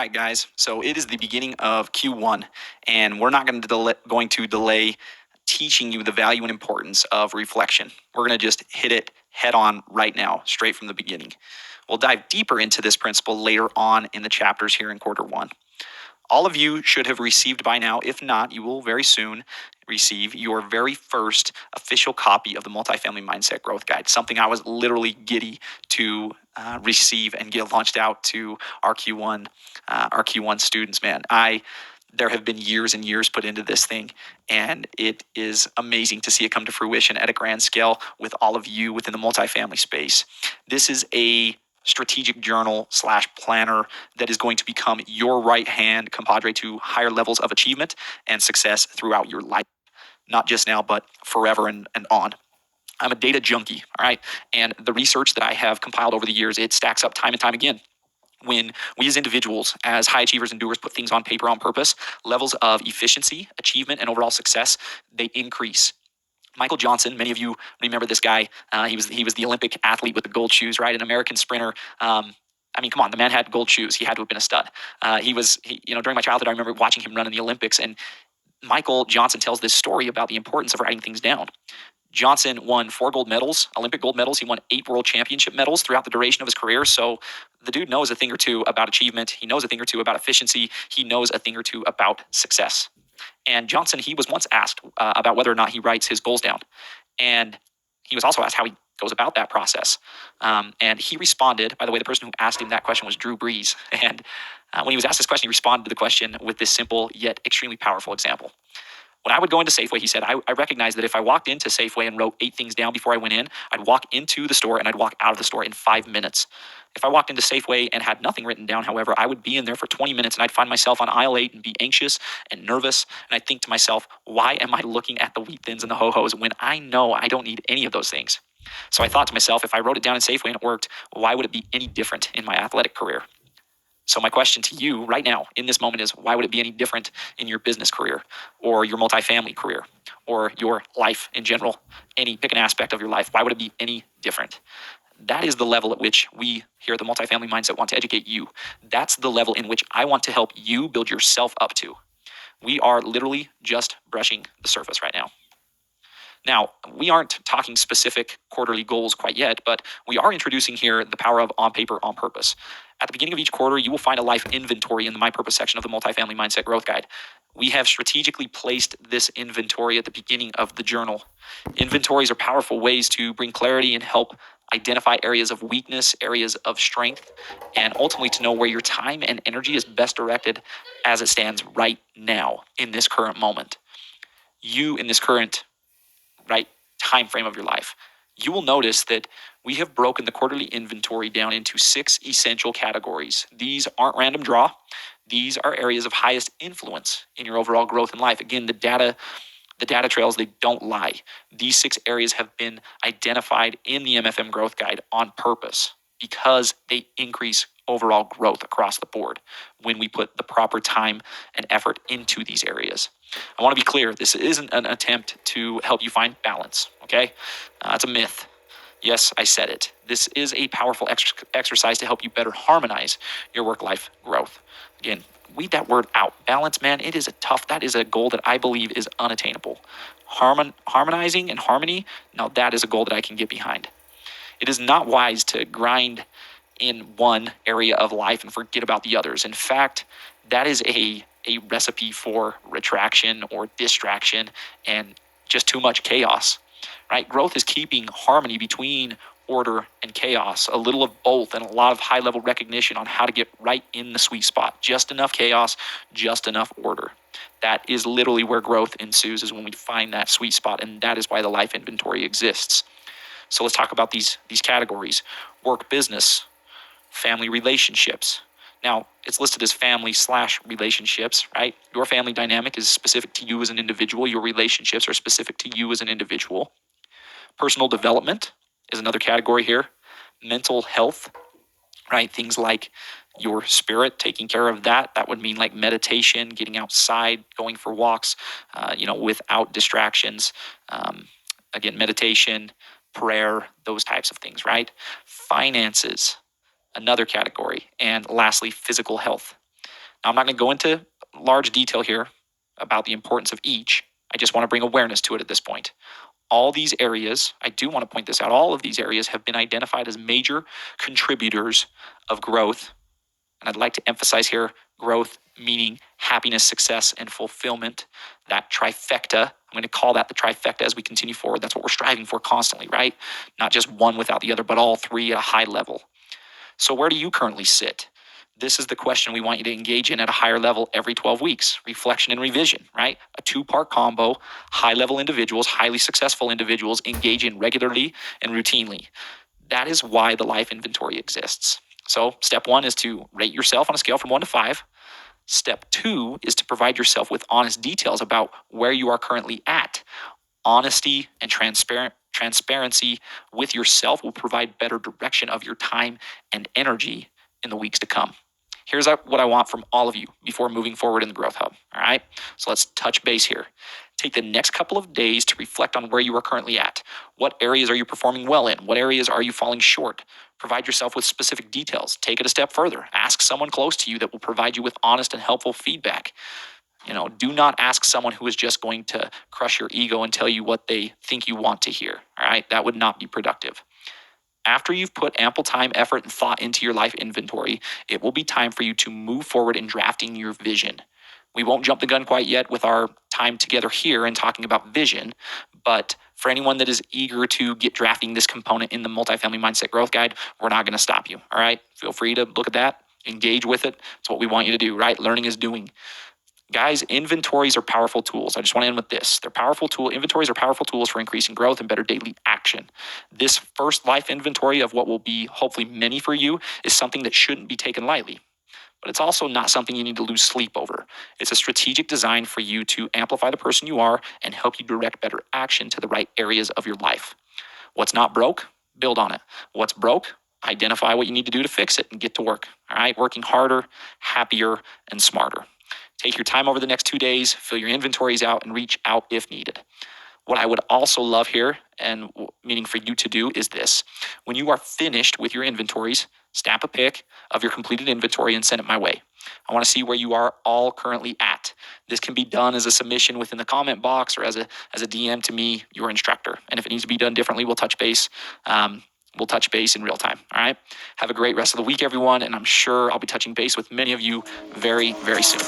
right, guys. So it is the beginning of Q1, and we're not going to delay teaching you the value and importance of reflection. We're going to just hit it head on right now, straight from the beginning. We'll dive deeper into this principle later on in the chapters here in quarter 1. All of you should have received by now. If not, you will very soon receive your very first official copy of the Multifamily Mindset Growth Guide, something I was literally giddy to receive and get launched out to our Q1 students. Man, there have been years and years put into this thing, and it is amazing to see it come to fruition at a grand scale with all of you within the multifamily space. This is a strategic journal / planner that is going to become your right hand compadre to higher levels of achievement and success throughout your life, not just now, but forever and on. I'm a data junkie, all right? And the research that I have compiled over the years, it stacks up time and time again. When we as individuals, as high achievers and doers, put things on paper on purpose, levels of efficiency, achievement, and overall success, they increase. Michael Johnson, many of you remember this guy. He was the Olympic athlete with the gold shoes, right? An American sprinter. I mean, come on, the man had gold shoes. He had to have been a stud. During my childhood, I remember watching him run in the Olympics, and Michael Johnson tells this story about the importance of writing things down. Johnson won 4 gold medals, Olympic gold medals. He won 8 world championship medals throughout the duration of his career. So the dude knows a thing or two about achievement. He knows a thing or two about efficiency. He knows a thing or two about success. And Johnson, he was once asked about whether or not he writes his goals down. And he was also asked how he goes about that process. And he responded, by the way, the person who asked him that question was Drew Brees. And when he was asked this question, he responded to the question with this simple yet extremely powerful example. When I would go into Safeway, he said, I recognized that if I walked into Safeway and wrote 8 things down before I went in, I'd walk into the store and I'd walk out of the store in 5 minutes. If I walked into Safeway and had nothing written down, however, I would be in there for 20 minutes and I'd find myself on aisle 8 and be anxious and nervous. And I'd think to myself, why am I looking at the Wheat Thins and the Ho-Hos when I know I don't need any of those things? So I thought to myself, if I wrote it down in Safeway and it worked, why would it be any different in my athletic career? So my question to you right now in this moment is, why would it be any different in your business career or your multifamily career or your life in general? Pick an aspect of your life. Why would it be any different? That is the level at which we here at the Multifamily Mindset want to educate you. That's the level in which I want to help you build yourself up to. We are literally just brushing the surface right now. Now, we aren't talking specific quarterly goals quite yet, but we are introducing here the power of on paper, on purpose. At the beginning of each quarter, you will find a life inventory in the My Purpose section of the Multifamily Mindset Growth Guide. We have strategically placed this inventory at the beginning of the journal. Inventories are powerful ways to bring clarity and help identify areas of weakness, areas of strength, and ultimately to know where your time and energy is best directed as it stands right now in this current moment. You in this current time frame of your life, you will notice that we have broken the quarterly inventory down into 6 essential categories. These aren't random draw. These are areas of highest influence in your overall growth in life. Again, the data trails, they don't lie. These 6 areas have been identified in the MFM Growth Guide on purpose because they increase overall growth across the board when we put the proper time and effort into these areas. I want to be clear, this isn't an attempt to help you find balance, okay? It's a myth. Yes, I said it. This is a powerful exercise to help you better harmonize your work-life growth. Again, weed that word out. Balance, man, that is a goal that I believe is unattainable. Harmonizing and harmony, now that is a goal that I can get behind. It is not wise to grind in one area of life and forget about the others. In fact, that is a recipe for retraction or distraction and just too much chaos, right? Growth is keeping harmony between order and chaos, a little of both, and a lot of high-level recognition on how to get right in the sweet spot. Just enough chaos, just enough order. That is literally where growth ensues, is when we find that sweet spot, and that is why the life inventory exists. So let's talk about these categories. Work, business, family, relationships. Now, it's listed as family/relationships, right? Your family dynamic is specific to you as an individual. Your relationships are specific to you as an individual. Personal development is another category here. Mental health, right? Things like your spirit, taking care of that. That would mean like meditation, getting outside, going for walks, without distractions. Again, meditation, prayer, those types of things, right? Finances, another category. And lastly, physical health. Now, I'm not going to go into large detail here about the importance of each. I just want to bring awareness to it at this point. All these areas, I do want to point this out, all of these areas have been identified as major contributors of growth. And I'd like to emphasize here growth meaning happiness, success, and fulfillment. That trifecta, I'm going to call that the trifecta as we continue forward. That's what we're striving for constantly, right? Not just one without the other, but all three at a high level. So where do you currently sit? This is the question we want you to engage in at a higher level every 12 weeks. Reflection and revision, right? A two-part combo. High-level individuals, highly successful individuals engage in regularly and routinely. That is why the life inventory exists. So step 1 is to rate yourself on a scale from 1 to 5. Step 2 is to provide yourself with honest details about where you are currently at. Honesty and transparency with yourself will provide better direction of your time and energy in the weeks to come. Here's what I want from all of you before moving forward in the Growth Hub. All right. So let's touch base here. Take the next couple of days to reflect on where you are currently at. What areas are you performing well in? What areas are you falling short? Provide yourself with specific details. Take it a step further. Ask someone close to you that will provide you with honest and helpful feedback. Do not ask someone who is just going to crush your ego and tell you what they think you want to hear. All right. That would not be productive. After you've put ample time, effort, and thought into your life inventory, it will be time for you to move forward in drafting your vision. We won't jump the gun quite yet with our time together here and talking about vision, but for anyone that is eager to get drafting this component in the Multifamily Mindset Growth Guide, we're not going to stop you. All right. Feel free to look at that, engage with it. It's what we want you to do, right? Learning is doing. Guys, inventories are powerful tools. I just want to end with this. Inventories are powerful tools for increasing growth and better daily action. This first life inventory of what will be hopefully many for you is something that shouldn't be taken lightly. But it's also not something you need to lose sleep over. It's a strategic design for you to amplify the person you are and help you direct better action to the right areas of your life. What's not broke, build on it. What's broke, identify what you need to do to fix it and get to work. All right, working harder, happier, and smarter. Take your time over the next 2 days, fill your inventories out, and reach out if needed. What I would also love here, and meaning for you to do, is this. When you are finished with your inventories, snap a pic of your completed inventory and send it my way. I want to see where you are all currently at. This can be done as a submission within the comment box or as a DM to me, your instructor. And if it needs to be done differently, we'll touch base. We'll touch base in real time. All right. Have a great rest of the week, everyone. And I'm sure I'll be touching base with many of you very, very soon.